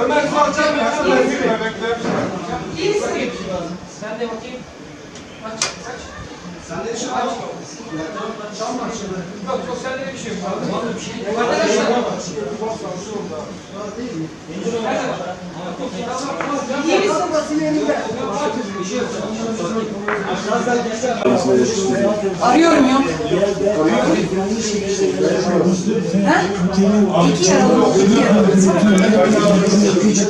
Ömer Salçak mı? İyi misin? Sen de bakayım. Aç. Sen de şu aç. Çalma şunu. Yok yok sende de bir şey yok. Vallahi bir şey yok. Arkadaşlar. İyi misin? Arıyorum ya. Ha? 2 yaralı. 2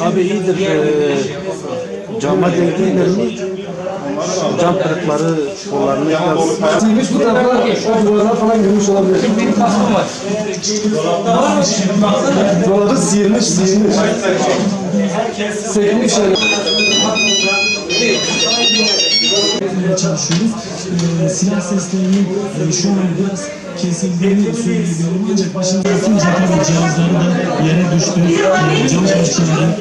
Abi iyidir. Cama değdiğiler mi? Cam kırıkları, kollarını biraz... Sıymış bu tarafa, o duvarlar falan girmiş olabilir. Benim kaskım var. Duvarı sıyırmış. Sekmiş yani. Çalışıyoruz. Silah seslerinin şu an biraz kesildiğini söyleyebilirim. Ancak başındaki cihazları da yere düştü. Cam parçaları